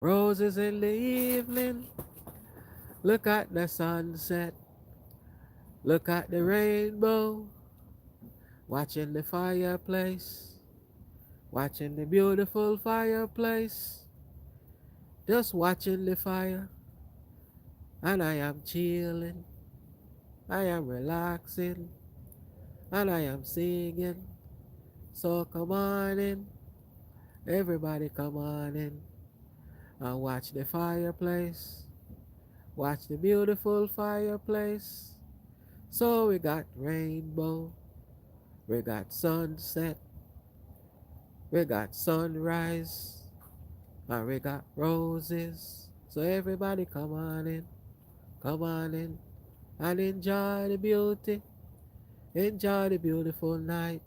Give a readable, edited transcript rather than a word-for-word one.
Roses in the evening, look at the sunset, look at the rainbow, watching the fireplace, watching the beautiful fireplace, just watching the fire, and I am chilling, I am relaxing, and I am singing. So come on in, everybody come on in, and watch the fireplace, watch the beautiful fireplace. So we got rainbow, we got sunset, we got sunrise, and we got roses. So everybody come on in, and enjoy the beauty, enjoy the beautiful night.